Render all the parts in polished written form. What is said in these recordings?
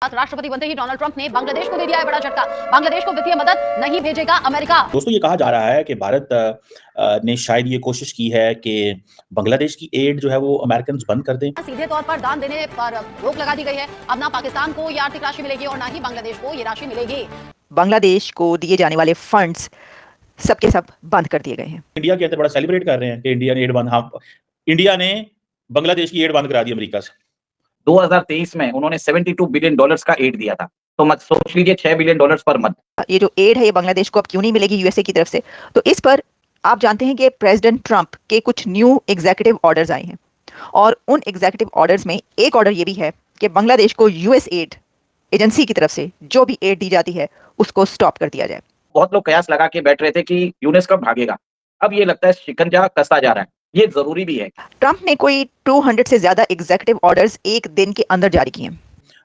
राष्ट्रपति बनते ही Donald Trump ने बांग्लादेश को दे दिया है बड़ा झटका। बांग्लादेश को वित्तीय मदद नहीं भेजेगा अमेरिका। दोस्तों, ये कहा जा रहा है कि भारत ने शायद ये कोशिश की है कि बांग्लादेश की एड जो है वो अमेरिकन बंद कर दें। सीधे तौर पर दान देने पर रोक लगा दी गई है। अब ना पाकिस्तान को ये आर्थिक राशि मिलेगी और ना ही बांग्लादेश को ये राशि मिलेगी। बांग्लादेश को दिए जाने वाले फंड्स सबके सब बंद कर दिए गए हैं। इंडिया के अंदर बड़ा सेलिब्रेट कर रहे हैं कि इंडिया ने एड बंद, हाँ, इंडिया ने बांग्लादेश की एड बंद करा दी अमेरिका से। 2023 में उन्होंने $72 बिलियन का एड दिया था, तो मत सोच लीजिए $6 बिलियन पर मंथ। ये जो एड है ये बांग्लादेश को अब क्यों नहीं मिलेगी यूएसए की तरफ से, तो इस पर आप जानते हैं कि प्रेसिडेंट ट्रंप के कुछ न्यू एग्जीक्यूटिव ऑर्डर्स आए हैं और उन एग्जीक्यूटिव ऑर्डर्स में एक ऑर्डर ये भी है कि बांग्लादेश को यूएस एड एजेंसी की तरफ से जो भी एड दी जाती है उसको स्टॉप कर दिया जाए। बहुत लोग कयास लगा के बैठ रहे थे कि यूनेस कब भागेगा, अब ये लगता है शिकंजा कसता जा रहा है। ये जरूरी भी है। ट्रंप ने कोई 200 से ज्यादा एग्जीक्यूटिव ऑर्डर्स एक दिन के अंदर जारी किए हैं।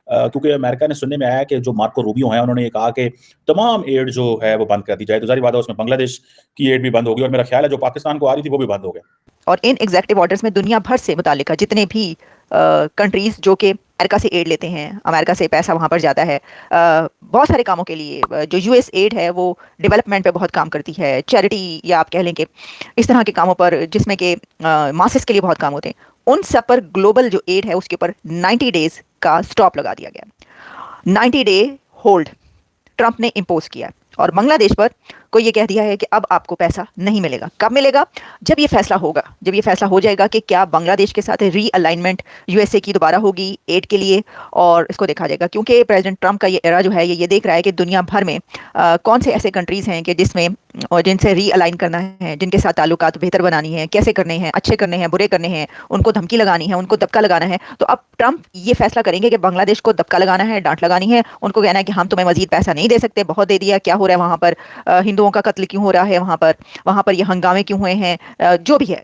क्योंकि अमेरिका ने सुनने में आया कि जो मार्को रूबियो हैं उन्होंने ये कहा कि तमाम एड जो है वो बंद कर दी जाए, तो जाहिर बात है उसमें बांग्लादेश की एड भी बंद होगी और मेरा ख्याल है जो पाकिस्तान को आ रही थी वो भी बंद हो गया। और इन एग्जीक्यूटिव ऑर्डर्स में दुनिया भर से मुतालिक जितने भी कंट्रीज जो कि अमेरिका से एड लेते हैं, अमेरिका से पैसा वहाँ पर जाता है बहुत सारे कामों के लिए। जो यूएस एड है वो डेवलपमेंट पे बहुत काम करती है, चैरिटी या आप कह लें कि इस तरह के कामों पर जिसमें कि मासेस के लिए बहुत काम होते हैं, उन सब पर ग्लोबल जो एड है उसके ऊपर 90 डेज का स्टॉप लगा दिया गया। 90 डे होल्ड ट्रंप ने इम्पोज किया और बांग्लादेश पर को ये कह दिया है कि अब आपको पैसा नहीं मिलेगा। कब मिलेगा? जब ये फैसला होगा, जब ये फैसला हो जाएगा कि क्या बांग्लादेश के साथ रीअलाइनमेंट यूएसए की दोबारा होगी एड के लिए, और इसको देखा जाएगा। क्योंकि प्रेसिडेंट ट्रंप का ये एरा जो है ये देख रहा है कि दुनिया भर में कौन से ऐसे कंट्रीज़ हैं कि जिसमें और जिनसे रीअलाइन करना है, जिनके साथ ताल्लुकात बेहतर बनानी है, कैसे करने हैं, अच्छे करने हैं, बुरे करने हैं, उनको धमकी लगानी है, उनको दबका लगाना है। तो अब ट्रंप ये फैसला करेंगे कि बांग्लादेश को दबका लगाना है, डांट लगानी है, उनको कहना है कि हम तुम्हें मजीद पैसा नहीं दे सकते, बहुत दे दिया, क्या हो रहा है वहाँ पर, हिंदुओं का कत्ल क्यों हो रहा है वहाँ पर ये हंगामे क्यों हुए हैं, जो भी है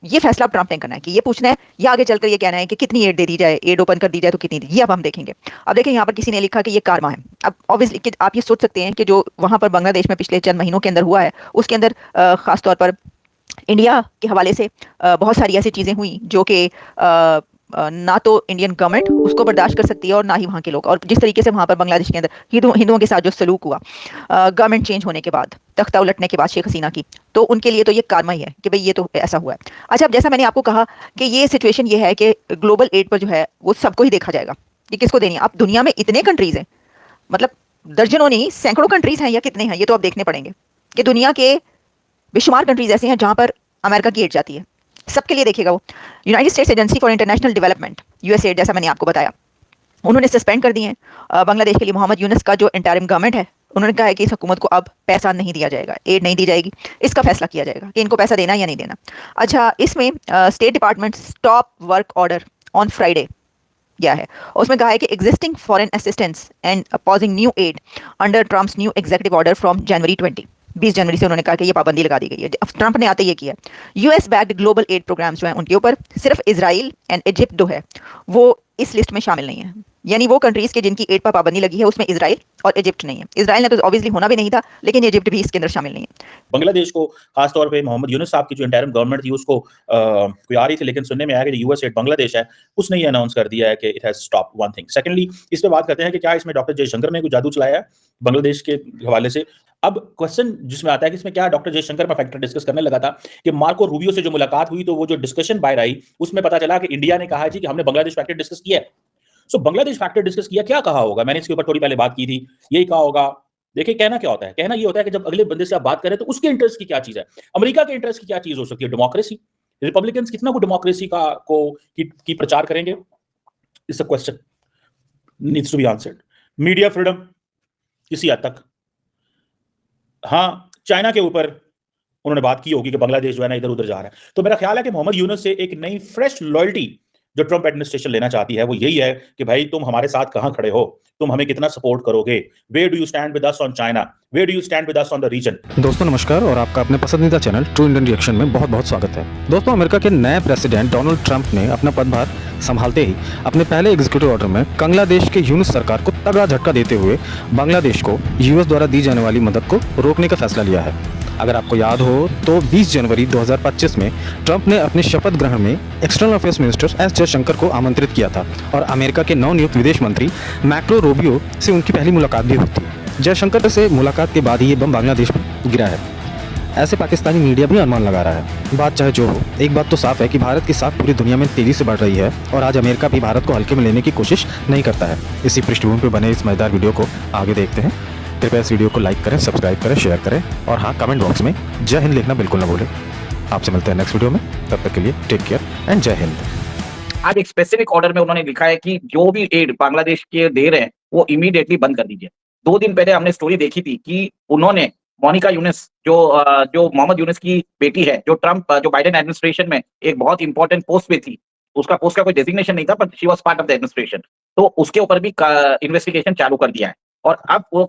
ये फैसला अब ट्रंप ने करना है कि ये पूछना है या आगे चलकर ये कहना है कि कितनी एड दे दी जाए, एड ओपन कर दी जाए तो कितनी दी, ये अब हम देखेंगे। अब देखें यहाँ पर किसी ने लिखा कि ये कारमा है। अब ऑब्वियसली आप ये सोच सकते हैं कि जो वहाँ पर बांग्लादेश में पिछले चंद महीनों के अंदर हुआ है उसके अंदर खासतौर पर इंडिया के हवाले से बहुत सारी ऐसी चीज़ें हुई जो कि ना तो इंडियन गवर्नमेंट उसको बर्दाश्त कर सकती है और ना ही वहाँ के लोग। और जिस तरीके से वहाँ पर बांग्लादेश के अंदर हिंदुओं के साथ जो सलूक हुआ गवर्नमेंट चेंज होने के बाद, तख्ता उलटने के बाद शेख हसीना की, तो उनके लिए तो ये कारमा ही है कि भाई ये तो ऐसा हुआ है। अच्छा, अब जैसा मैंने आपको कहा कि ये सिचुएशन ये है कि ग्लोबल एड पर जो है वो सबको ही देखा जाएगा कि किसको देनी है। अब दुनिया में इतने कंट्रीज़ हैं, मतलब दर्जनों नहीं सैकड़ों कंट्रीज़ हैं या कितने हैं, ये तो आप देखने पड़ेंगे कि दुनिया के बेशुमार कंट्रीज़ ऐसे हैं जहाँ पर अमेरिका की एड जाती है। सबके लिए देखिएगा वो United states agency for international development USAID, जैसा मैंने आपको बताया, उन्होंने सस्पेंड कर दिए हैं बांग्लादेश के लिए। मोहम्मद यूनुस का जो इंटरिम गवर्नमेंट है उन्होंने कहा है कि इस हुकूमत को अब पैसा नहीं दिया जाएगा, एड नहीं दी जाएगी, इसका फैसला किया जाएगा कि इनको पैसा देना या नहीं देना। अच्छा, इसमें state department stop work order on Friday क्या है, उसमें कहा है कि existing foreign assistance and pausing new aid under Trump's new executive order from January 20 जनवरी से उन्होंने कहा कि ये पाबंदी लगा दी गई है। ट्रंप ने आते ये किया। US backed global aid programmes जो हैं उनके ऊपर सिर्फ इजराइल एंड इजिप्ट जो है वो इस लिस्ट में शामिल नहीं है, यानी वो कंट्रीज के जिनकी एड पर पाबंदी लगी है उसमें इजराइल और इजिप्ट नहीं है। इजराइल ने तो ऑब्वियसली होना भी नहीं था, लेकिन इजिप्ट भी इसके अंदर शामिल नहीं है। बांग्लादेश को खासतौर पे मोहम्मद यूनुस साहब की जो इंटरिम गवर्नमेंट थी उसको कोई आ रही थी, लेकिन सुनने में आया कि यूएस एड बांग्लादेश है उसने ये अनाउंस कर दिया है कि it has stop one thing. Secondly, इस पे बात करते हैं कि क्या इसमें डॉक्टर जयशंकर ने कोई जादू चलाया है बांग्लादेश के हवाले से। अब क्वेश्चन जिसमें आता है कि इसमें क्या डॉक्टर जयशंकर में फैक्टर डिस्कस करने लगा था कि मार्को रूबियो से जो मुलाकात हुई तो वो जो डिस्कशन बाहर आई उसमें पता चला कि इंडिया ने कहा जी कि हमने बांग्लादेश फैक्टर डिस्कस किया है। सो बांग्लादेश फैक्टर डिस्कस किया, क्या कहा होगा? मैंने इसके ऊपर थोड़ी पहले बात की थी, यही कहा होगा। देखिए, कहना क्या होता है, कहना ये होता है कि जब अगले बंदे से आप बात करें तो उसके इंटरेस्ट की क्या चीज है, अमेरिका के इंटरेस्ट की क्या चीज हो सकती है, डेमोक्रेसी। रिपब्लिकन्स कितना को डेमोक्रेसी की प्रचार करेंगे, it's a question needs to be answered. Media freedom किसी हद तक, हाँ, चाइना के ऊपर उन्होंने बात की होगी कि बांग्लादेश जो है ना इधर उधर जा रहा है। तो मेरा ख्याल है कि मोहम्मद यूनुस से एक नई फ्रेश लॉयल्टी जो ट्रंप एडमिनिस्ट्रेशन लेना चाहती है वो यही है कि भाई तुम हमारे साथ कहां खड़े हो, तुम हमें कितना सपोर्ट करोगे, where do you stand with us on China, where do you stand with us on the region. दोस्तों नमस्कार, और आपका अपने पसंदीदा चैनल ट्रू इंडियन रिएक्शन में बहुत बहुत स्वागत है। दोस्तों, अमेरिका के नए प्रेसिडेंट डोनाल्ड ट्रंप ने अपना पदभार संभालते ही अपने पहले एग्जीक्यूटिव ऑर्डर में बांग्लादेश के यूनुस सरकार को तगड़ा झटका देते हुए बांग्लादेश को यूएस द्वारा दी जाने वाली मदद को रोकने का फैसला लिया है। अगर आपको याद हो तो 20 जनवरी 2025 में ट्रंप ने अपने शपथ ग्रहण में external affairs minister S Jaishankar को आमंत्रित किया था और अमेरिका के नवनियुक्त विदेश मंत्री मार्को रूबियो से उनकी पहली मुलाकात भी हुई थी। जयशंकर से मुलाकात के बाद ही ये बम बांग्लादेश में गिरा है, ऐसे पाकिस्तानी मीडिया भी अनुमान लगा रहा है। बात चाहे जो हो, एक बात तो साफ है कि भारत की साख पूरी दुनिया में तेजी से बढ़ रही है और आज अमेरिका भी भारत को हल्के में लेने की कोशिश नहीं करता है। इसी पृष्ठभूमि पर बने इस मजेदार वीडियो को आगे देखते हैं। कृपया इस वीडियो को लाइक करें, सब्सक्राइब करें, शेयर करें और हाँ, कमेंट बॉक्स में जय हिंद लिखना बिल्कुल ना भूलें। आपसे मिलते हैं नेक्स्ट वीडियो में, तब तक के लिए टेक केयर एंड जय हिंद। आज एक स्पेसिफिक ऑर्डर में उन्होंने लिखा है कि जो भी एड बांग्लादेश के दे रहे हैं वो इमीडिएटली बंद कर दीजिए। 2 दिन पहले हमने स्टोरी देखी थी कि उन्होंने मोनिका यूनुस जो मोहम्मद यूनुस की बेटी है, जो बाइडेन एडमिनिस्ट्रेशन में एक बहुत इंपॉर्टेंट पोस्ट पे थी, उसका पोस्ट का कोई डेजिग्नेशन नहीं था, पर she was part of the administration, तो उसके ऊपर भी इन्वेस्टिगेशन चालू कर दिया है और अब वो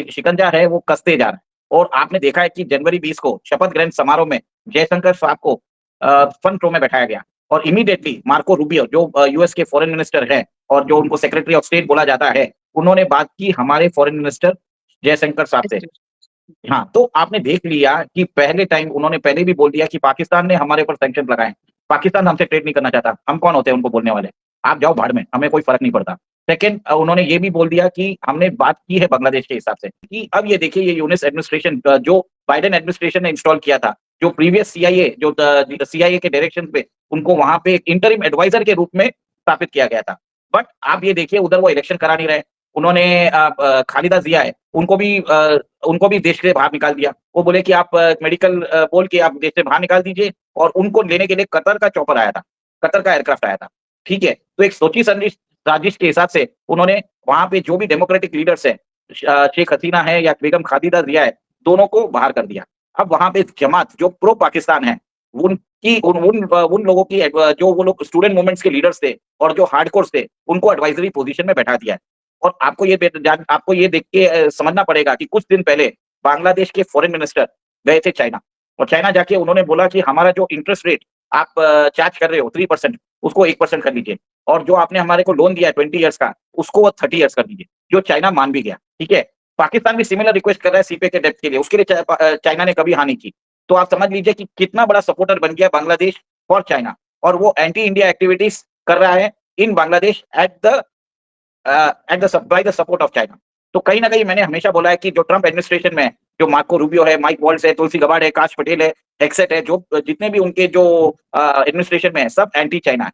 शिकंजा है वो कसते जा रहा है। और आपने देखा है कि जनवरी 20 को शपथ ग्रहण समारोह में जयशंकर साहब को फ्रंट रो में बैठाया गया और इमीडिएटली मार्को रूबियो जो यूएस के फॉरेन मिनिस्टर हैं और जो उनको सेक्रेटरी ऑफ स्टेट बोला जाता है, उन्होंने बात की हमारे फॉरेन मिनिस्टर जयशंकर साहब से। हाँ, तो आपने देख लिया कि पहले टाइम उन्होंने पहले भी बोल दिया कि पाकिस्तान ने हमारे ऊपर सैंक्शन लगाए, पाकिस्तान हमसे ट्रेड नहीं करना चाहता, हम कौन होते हैं उनको बोलने वाले, आप जाओ भाड़ में, हमें कोई फर्क नहीं पड़ता। सेकंड, उन्होंने ये भी बोल दिया कि हमने बात की है बांग्लादेश के हिसाब से कि अब ये देखिए, ये Yunus administration Joe Biden administration ने इंस्टॉल किया था, जो प्रीवियस सीआईए के डायरेक्शन पे उनको वहां पे एक इंटरिम एडवाइजर के रूप में स्थापित किया गया था। बट आप ये देखिए, उधर वो इलेक्शन करा नहीं रहे। उन्होंने खालिदा जिया है, उनको भी देश से बाहर निकाल दिया। वो बोले कि आप मेडिकल बोल के आप देश से बाहर निकाल दीजिए और उनको लेने के लिए कतर का चॉपर आया था, कतर का एयरक्राफ्ट आया था। ठीक है, तो एक सोची समझी साजिश के हिसाब से उन्होंने वहां पे जो भी डेमोक्रेटिक लीडर्स है, शेख हसीना है या बेगम खालिदा जिया है, दोनों को बाहर कर दिया। अब वहां पे जमात जो प्रो पाकिस्तान है, उन लोगों की जो वो लोग स्टूडेंट मूवमेंट्स के लीडर्स थे और जो हार्डकोर्स थे, उनको एडवाइजरी पोजीशन में बैठा दिया है। और आपको ये देख के समझना पड़ेगा कि कुछ दिन पहले बांग्लादेश के फॉरेन मिनिस्टर गए थे चाइना, और चाइना जाके उन्होंने बोला कि हमारा जो इंटरेस्ट रेट आप चार्ज कर रहे हो 3%, उसको 1% कर लीजिए, और जो आपने हमारे को लोन दिया है 20 ईयर्स का, उसको वो 30 ईयर्स कर दीजिए, जो चाइना मान भी गया। ठीक है, पाकिस्तान भी सिमिलर रिक्वेस्ट कर रहा है सीपीए के डेप्थ के लिए, उसके लिए चाइना ने कभी हाँ नहीं की। तो आप समझ लीजिए कि कितना बड़ा सपोर्टर बन गया बांग्लादेश फॉर चाइना, और वो एंटी इंडिया एक्टिविटीज कर रहा है in Bangladesh by the support of China. तो कहीं ना कहीं मैंने हमेशा बोला है कि जो ट्रंप एडमिनिस्ट्रेशन में जो मार्को रूबियो है, माइक वॉल्ट्ज है, तुलसी गबार्ड है, काश पटेल है, हेक्सेट है, जो जितने भी उनके जो एडमिनिस्ट्रेशन में है, सब एंटी चाइना है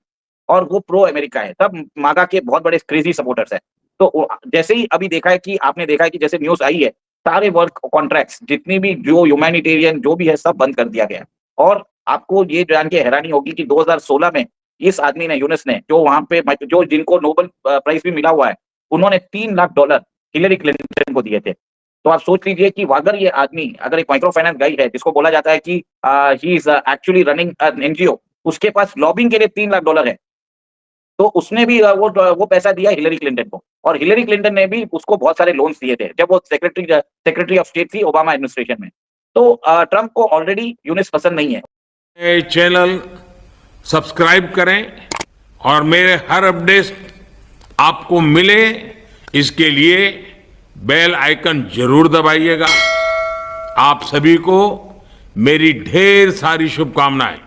और वो प्रो अमेरिका है, सब मागा के बहुत बड़े क्रेजी सपोर्टर्स है। तो जैसे ही अभी देखा है कि आपने देखा है कि जैसे न्यूज आई है, सारे वर्क कॉन्ट्रैक्ट्स जितनी भी जो ह्यूमैनिटेरियन जो भी है, सब बंद कर दिया गया। और आपको ये जान के हैरानी होगी कि 2016 में इस आदमी ने, यूनुस ने, जो वहां पे जो जिनको नोबेल प्राइज भी मिला हुआ है, उन्होंने $3 लाख हिलरी क्लिंटन को दिए थे। तो आप सोच लीजिए कि अगर ये आदमी, अगर एक माइक्रो फाइनेंस गाई है जिसको बोला जाता है कि he is actually running NGO, उसके पास लॉबिंग के लिए $3 लाख है, तो उसने भी वो पैसा दिया हिलरी क्लिंटन को, और हिलरी क्लिंटन ने भी उसको बहुत सारे लोन्स दिए थे जब वो सेक्रेटरी ऑफ स्टेट थी ओबामा एडमिनिस्ट्रेशन में। तो ट्रंप को ऑलरेडी यूनिस पसंद नहीं है। चैनल सब्सक्राइब करें और मेरे हर अपडेट आपको मिले, इसके लिए बेल आइकन जरूर दबाइएगा। आप सभी को मेरी ढेर सारी शुभकामनाएं।